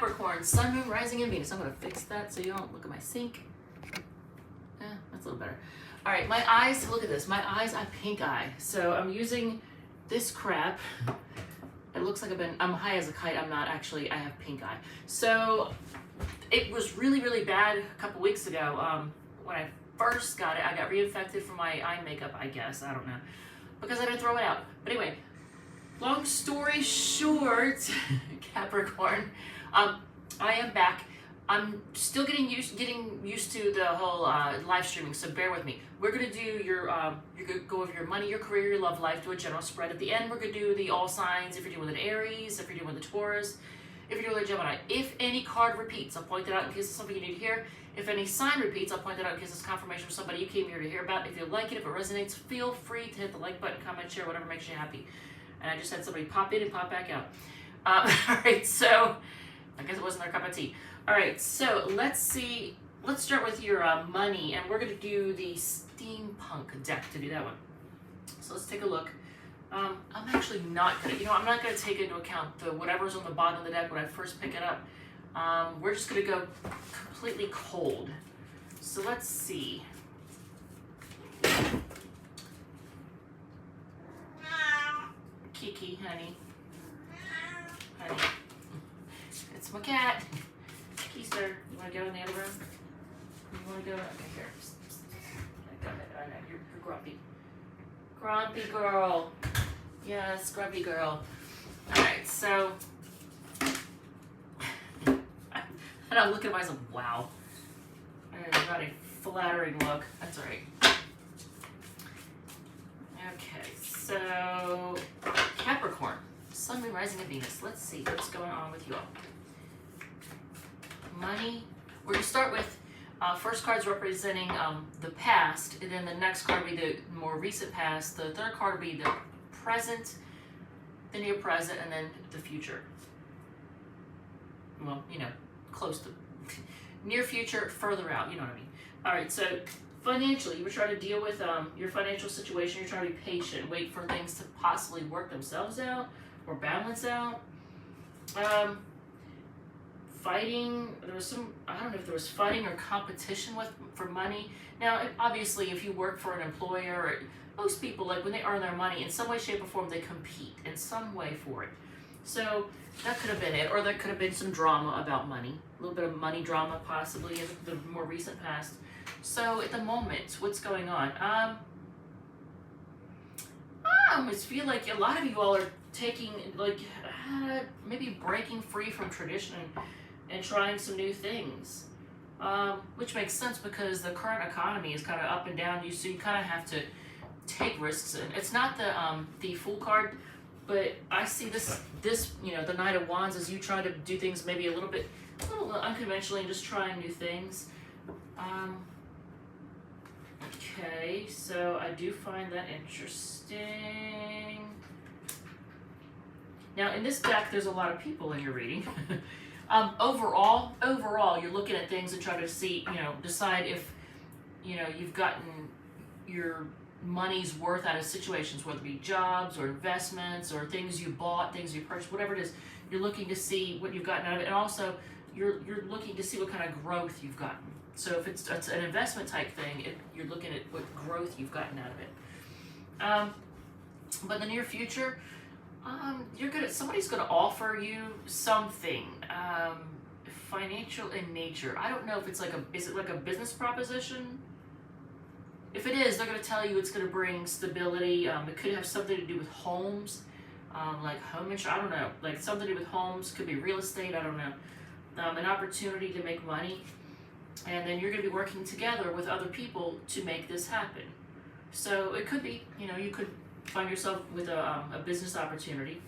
Capricorn, Sun, Moon, Rising, and Venus. I'm going to fix that so you don't look at my sink. That's a little better. All right, my eyes, look at this. My eyes, I have pink eye. So I'm using this crap. It looks like I'm high as a kite. I'm not actually, I have pink eye. So it was really, really bad a couple weeks ago. When I first got it, I got reinfected from my eye makeup, I guess. I don't know. Because I didn't throw it out. But anyway, long story short, Capricorn, I am back. I'm still getting used to the whole live streaming, so bear with me. We're gonna do you're gonna go over your money, your career, your love life, do a general spread. At the end, we're gonna do the all signs. If you're dealing with an Aries, if you're dealing with a Taurus, if you're dealing with a Gemini. If any card repeats, I'll point it out in case it's something you need to hear. If any sign repeats, I'll point it out in case it's confirmation from somebody you came here to hear about. If you like it, if it resonates, feel free to hit the like button, comment, share, whatever makes you happy. And I just had somebody pop in and pop back out. All right, so I guess it wasn't their cup of tea. All right, so let's see. Let's start with your money, and we're going to do the steampunk deck to do that one. So let's take a look. I'm actually not going to, I'm not going to take into account the whatever's on the bottom of the deck when I first pick it up. We're just going to go completely cold. So let's see. Kiki, honey. Honey. It's my cat. Keister, you want to go in the other room? You want to go? Okay, here. I got it. I know. You're grumpy. Grumpy girl. Yes, grumpy girl. Alright, so. And I'm looking at myself, wow. Not a flattering look. That's alright. Okay, so. Capricorn. Sun, Moon, Rising, and Venus. Let's see what's going on with you all. Money. We're going to start with first card's representing the past, and then the next card will be the more recent past. The third card will be the present, the near present, and then the future. Well, close to near future, further out. You know what I mean. All right. So financially, we're trying to deal with your financial situation. You're trying to be patient, wait for things to possibly work themselves out or balance out. Fighting, there was some, I don't know if there was fighting or competition for money. Now, obviously, if you work for an employer, most people, like when they earn their money, in some way, shape, or form, they compete in some way for it. So that could have been it, or there could have been some drama about money, a little bit of money drama possibly in the more recent past. So at the moment, what's going on? I almost feel like a lot of you all are taking, maybe breaking free from tradition and trying some new things, which makes sense because the current economy is kind of up and down. So you kind of have to take risks. And it's not the Fool card, but I see this the Knight of Wands as you try to do things maybe a little unconventionally and just trying new things. Okay, so I do find that interesting. Now in this deck, there's a lot of people in your reading. Overall, you're looking at things and trying to see, decide if, you've gotten your money's worth out of situations, whether it be jobs or investments or things you bought, things you purchased, whatever it is. You're looking to see what you've gotten out of it, and also you're looking to see what kind of growth you've gotten. So if it's an investment type thing, you're looking at what growth you've gotten out of it. But in the near future, somebody's gonna offer you something financial in nature. I don't know if it's is it like a business proposition? If it is, they're gonna tell you it's gonna bring stability. It could have something to do with homes, like home insurance. I don't know, like something to do with homes. Could be real estate. I don't know. An opportunity to make money, and then you're gonna be working together with other people to make this happen. So it could be, you could find yourself with a business opportunity.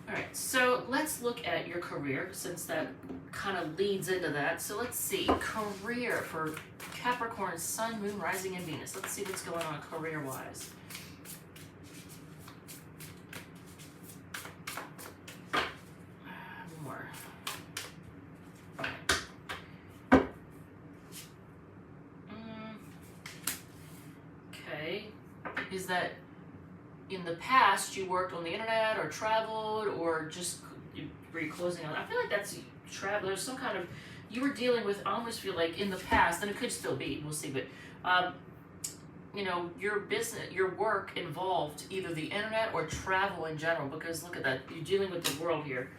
All right, so let's look at your career since that kind of leads into that. So let's see, career for Capricorn, Sun, Moon, Rising, and Venus. Let's see what's going on career-wise. More. Okay, is that in the past you worked on the internet or traveled or just where you're closing out. I feel like that's travel. There's some kind of, you were dealing with, I almost feel like in the past, and it could still be, we'll see, but you know, your business, your work involved either the internet or travel in general, because look at that, you're dealing with the world here.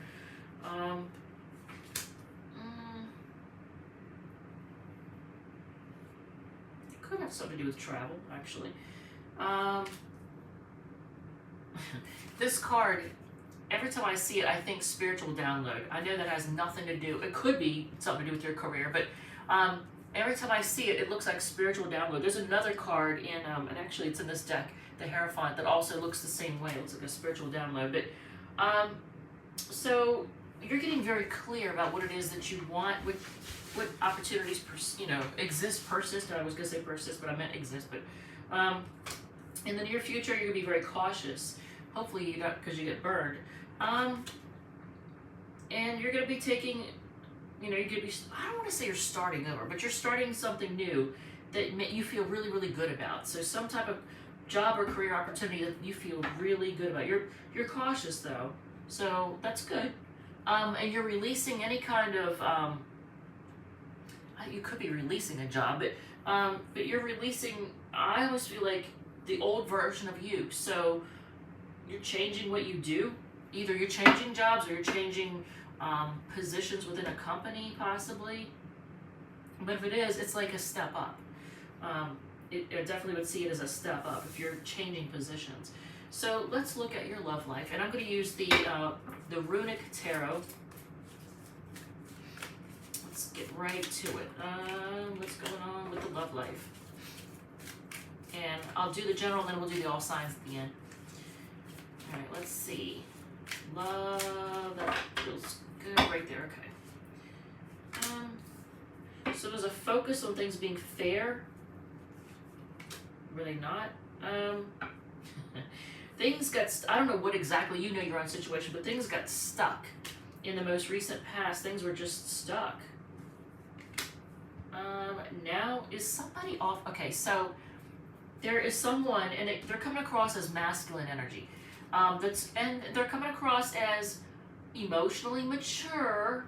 It could have something to do with travel, actually. This card, every time I see it, I think spiritual download. I know that has nothing to do, it could be something to do with your career, but every time I see it, it looks like spiritual download. There's another card in, and actually it's in this deck, the Hierophant, that also looks the same way. It looks like a spiritual download. But so you're getting very clear about what it is that you want, what opportunities, you know, exist, persist. I was going to say persist, but I meant exist. But in the near future, you're going to be very cautious. Hopefully you don't, because you get burned. And you're going to be taking, you know, you're going to be, I don't want to say you're starting over, but you're starting something new that you feel really, really good about. So some type of job or career opportunity that you feel really good about. You're cautious though, so that's good. And you're releasing any kind of, you could be releasing a job, but you're releasing, I always feel like the old version of you. So you're changing what you do. Either you're changing jobs or you're changing positions within a company, possibly. But if it is, it's like a step up. I definitely would see it as a step up if you're changing positions. So let's look at your love life, and I'm going to use the Runic Tarot. Let's get right to it. What's going on with the love life? And I'll do the general, and then we'll do the all signs at the end. All right, let's see. Love, that feels good right there. Okay. So there's a focus on things being fair. Were they not? Things got, I don't know what exactly, you know your own situation, but things got stuck. In the most recent past, things were just stuck. Now, is somebody off? Okay, so there is someone, and they're coming across as masculine energy. And they're coming across as emotionally mature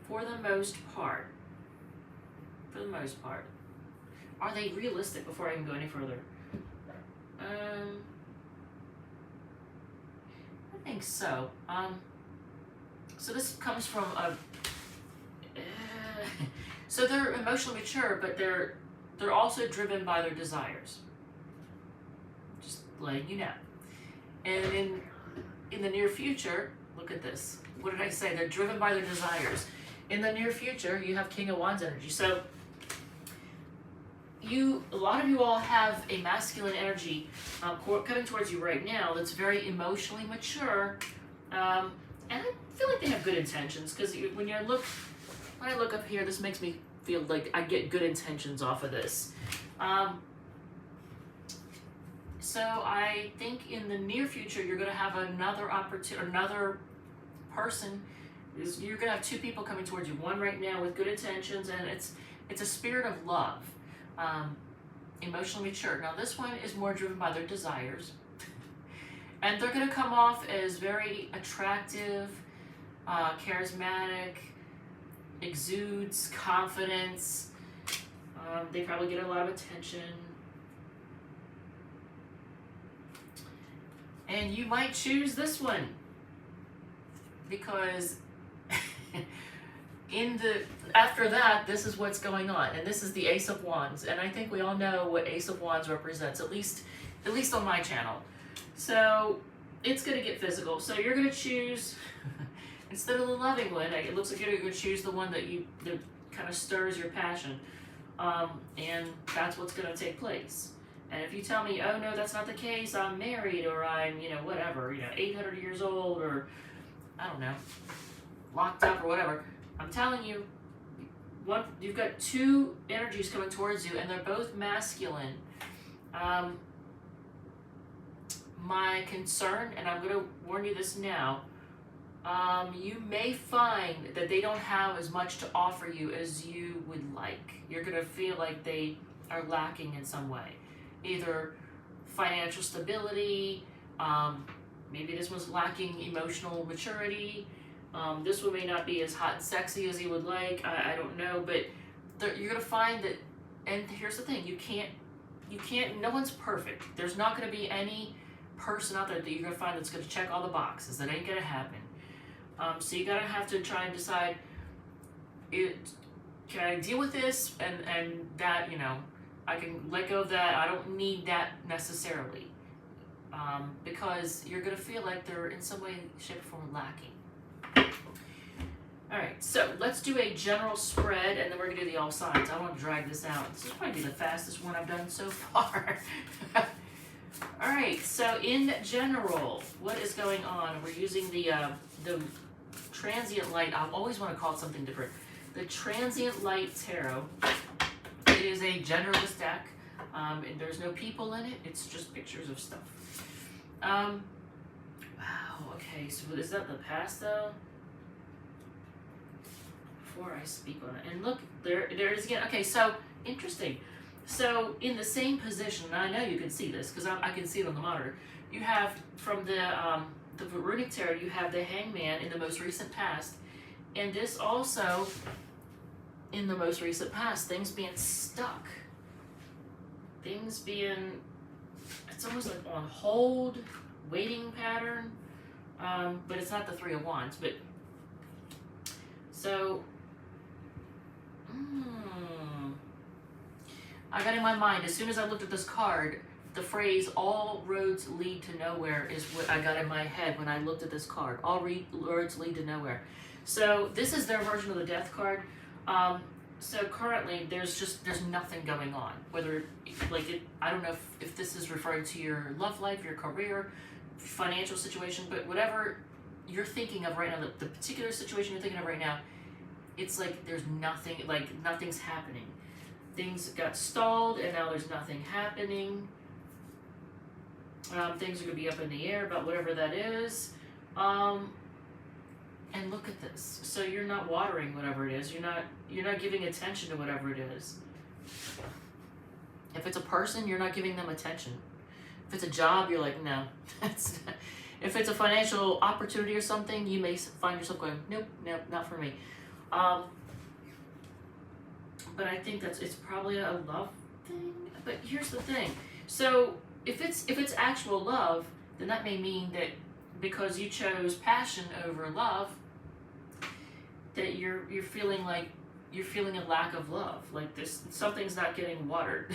for the most part. For the most part. Are they realistic before I can go any further? I think so. So this comes from a... so they're emotionally mature, but they're also driven by their desires. Just letting you know. And in the near future, look at this. What did I say? They're driven by their desires. In the near future, you have King of Wands energy. So a lot of you all have a masculine energy coming towards you right now that's very emotionally mature, and I feel like they have good intentions, because when I look up here, this makes me feel like I get good intentions off of this. So I think in the near future you're going to have another opportunity, another person. You're going to have two people coming towards you. One right now with good intentions, and it's a spirit of love. Emotionally mature. Now this one is more driven by their desires, and they're going to come off as very attractive, charismatic, exudes confidence. They probably get a lot of attention, and you might choose this one because after that, this is what's going on, and this is the Ace of Wands, and I think we all know what Ace of Wands represents, at least on my channel. So it's going to get physical. So you're going to choose, instead of the loving one, it looks like you're going to choose the one that kind of stirs your passion, and that's what's going to take place. And if you tell me, oh no, that's not the case, I'm married, or I'm, whatever, 800 years old, or I don't know, locked up or whatever, I'm telling you, you've got two energies coming towards you, and they're both masculine. My concern, and I'm going to warn you this now, you may find that they don't have as much to offer you as you would like. You're going to feel like they are lacking in some way. Either financial stability, Maybe this one's lacking emotional maturity. This one may not be as hot and sexy as you would like. I don't know, but you're gonna find that. And here's the thing: you can't. No one's perfect. There's not gonna be any person out there that you're gonna find that's gonna check all the boxes. That ain't gonna happen. So you gotta have to try and decide. Can I deal with this and that? I can let go of that. I don't need that necessarily. Because you're going to feel like they're in some way, shape, or form lacking. All right, so let's do a general spread, and then we're going to do the all signs. I don't want to drag this out. This is probably the fastest one I've done so far. All right, so in general, what is going on? We're using the Transient Light. I always want to call it something different. The Transient Light Tarot. It is a generalist deck. And there's no people in it. It's just pictures of stuff. Wow, okay, so is that the past though? Before I speak on it. And look, there it is again. Okay, so interesting. So in the same position, and I know you can see this because I can see it on the monitor. You have from the Runic Tarot, you have the Hangman in the most recent past. And this also, in the most recent past, things being stuck. Things being, it's almost like on hold, waiting pattern, but it's not the Three of Wands. But so, I got in my mind, as soon as I looked at this card, the phrase "all roads lead to nowhere" is what I got in my head when I looked at this card. All roads lead to nowhere. So this is their version of the Death card. So currently, there's nothing going on. Whether, I don't know if this is referring to your love life, your career, financial situation, but whatever you're thinking of right now, the particular situation you're thinking of right now, it's like there's nothing, like nothing's happening. Things got stalled, and now there's nothing happening. Things are going to be up in the air about whatever that is. And look at this. So you're not watering whatever it is. You're not giving attention to whatever it is. If it's a person, you're not giving them attention. If it's a job, you're like, no. If it's a financial opportunity or something, you may find yourself going, nope, not for me. But I think it's probably a love thing. But here's the thing. So if it's actual love, then that may mean that because you chose passion over love, that you're feeling like you're feeling a lack of love, like something's not getting watered.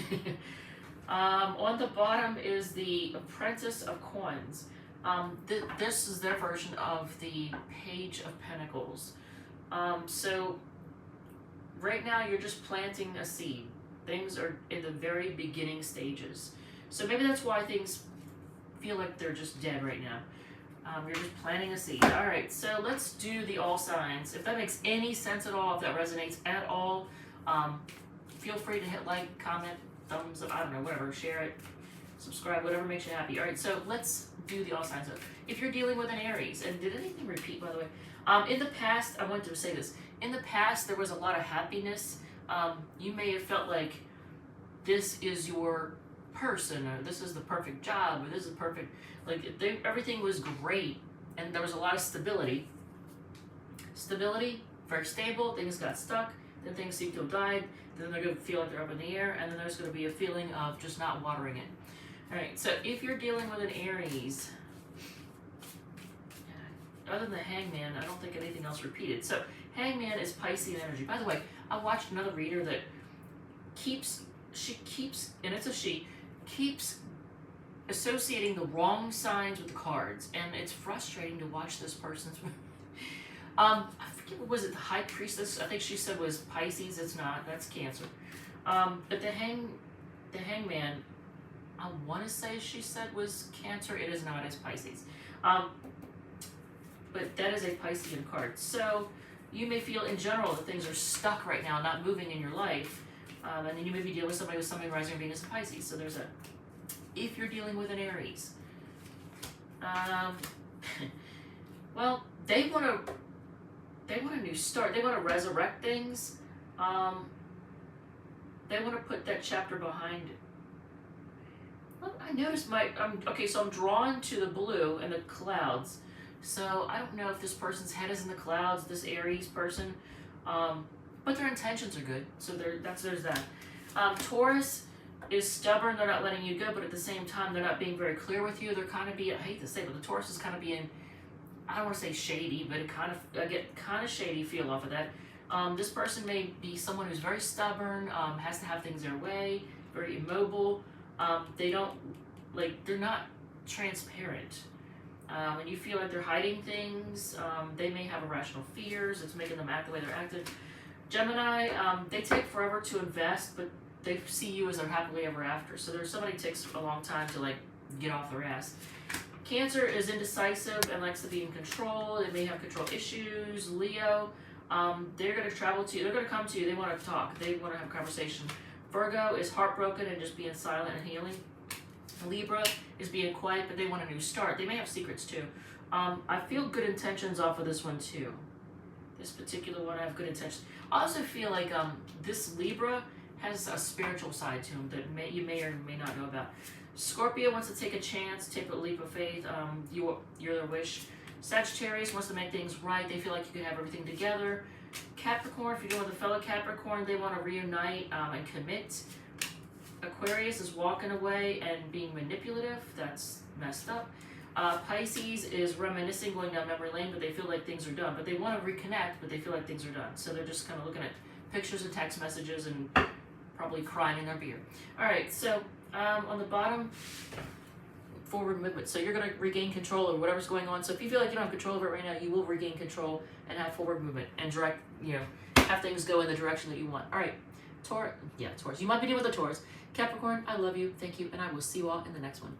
On the bottom is the Apprentice of Coins. This is their version of the Page of Pentacles. So right now you're just planting a seed. Things are in the very beginning stages. So maybe that's why things feel like they're just dead right now. You're just planting a seed. All right, so let's do the all signs. If that makes any sense at all, if that resonates at all, feel free to hit like, comment, thumbs up, I don't know, whatever, share it, subscribe, whatever makes you happy. All right, so let's do the all signs. If you're dealing with an Aries, and did anything repeat, by the way? In the past, I wanted to say this. In the past, there was a lot of happiness. You may have felt like this is your person, or this is the perfect job, or this is perfect, everything was great, and there was a lot of stability, very stable. Things got stuck, then things seem to have died, then they're going to feel like they're up in the air, and then there's going to be a feeling of just not watering it. All right, so if you're dealing with an Aries, other than the Hangman, I don't think anything else repeated. So Hangman is Piscean energy. By the way, I watched another reader that keeps, and it's a she, keeps associating the wrong signs with the cards, and it's frustrating to watch this person's. I forget, what was it, the High Priestess? I think she said was Pisces. It's not. That's Cancer. But the Hangman, I want to say she said was Cancer. It is not. It's Pisces. But that is a Piscean card. So you may feel in general that things are stuck right now, not moving in your life. And then you may be dealing with somebody rising or Venus in Pisces. So there's a. If you're dealing with an Aries, well, they want a new start. They want to resurrect things. They want to put that chapter behind it. Well, I noticed okay, so I'm drawn to the blue and the clouds. So I don't know if this person's head is in the clouds, this Aries person, but their intentions are good. So there's that. Taurus is stubborn. They're not letting you go, but at the same time, they're not being very clear with you. They're kind of being, I hate to say, but the Taurus is kind of being, I don't want to say shady, but I get kind of shady feel off of that. This person may be someone who's very stubborn, has to have things their way, very immobile. They're not transparent. And you feel like they're hiding things. They may have irrational fears. It's making them act the way they're acting. Gemini, they take forever to invest, but they see you as their happily ever after. So there's somebody who takes a long time to like get off their ass. Cancer is indecisive and likes to be in control. They may have control issues. Leo, they're going to travel to you. They're going to come to you. They want to talk. They want to have a conversation. Virgo is heartbroken and just being silent and healing. Libra is being quiet, but they want a new start. They may have secrets too. I feel good intentions off of this one too. This particular one, I have good intentions. I also feel like this Libra has a spiritual side to him that you may or may not know about. Scorpio wants to take a chance, take a leap of faith. You're their wish. Sagittarius wants to make things right. They feel like you can have everything together. Capricorn, if you're doing with a fellow Capricorn, they want to reunite and commit. Aquarius is walking away and being manipulative. That's messed up. Pisces is reminiscing, going down memory lane, but they feel like things are done. But they want to reconnect, but they feel like things are done. So they're just kind of looking at pictures and text messages and probably crying in their beer. All right, so on the bottom, forward movement. So you're going to regain control of whatever's going on. So if you feel like you don't have control of it right now, you will regain control and have forward movement and have things go in the direction that you want. All right, Taurus. You might be dealing with a Taurus. Capricorn, I love you. Thank you. And I will see you all in the next one.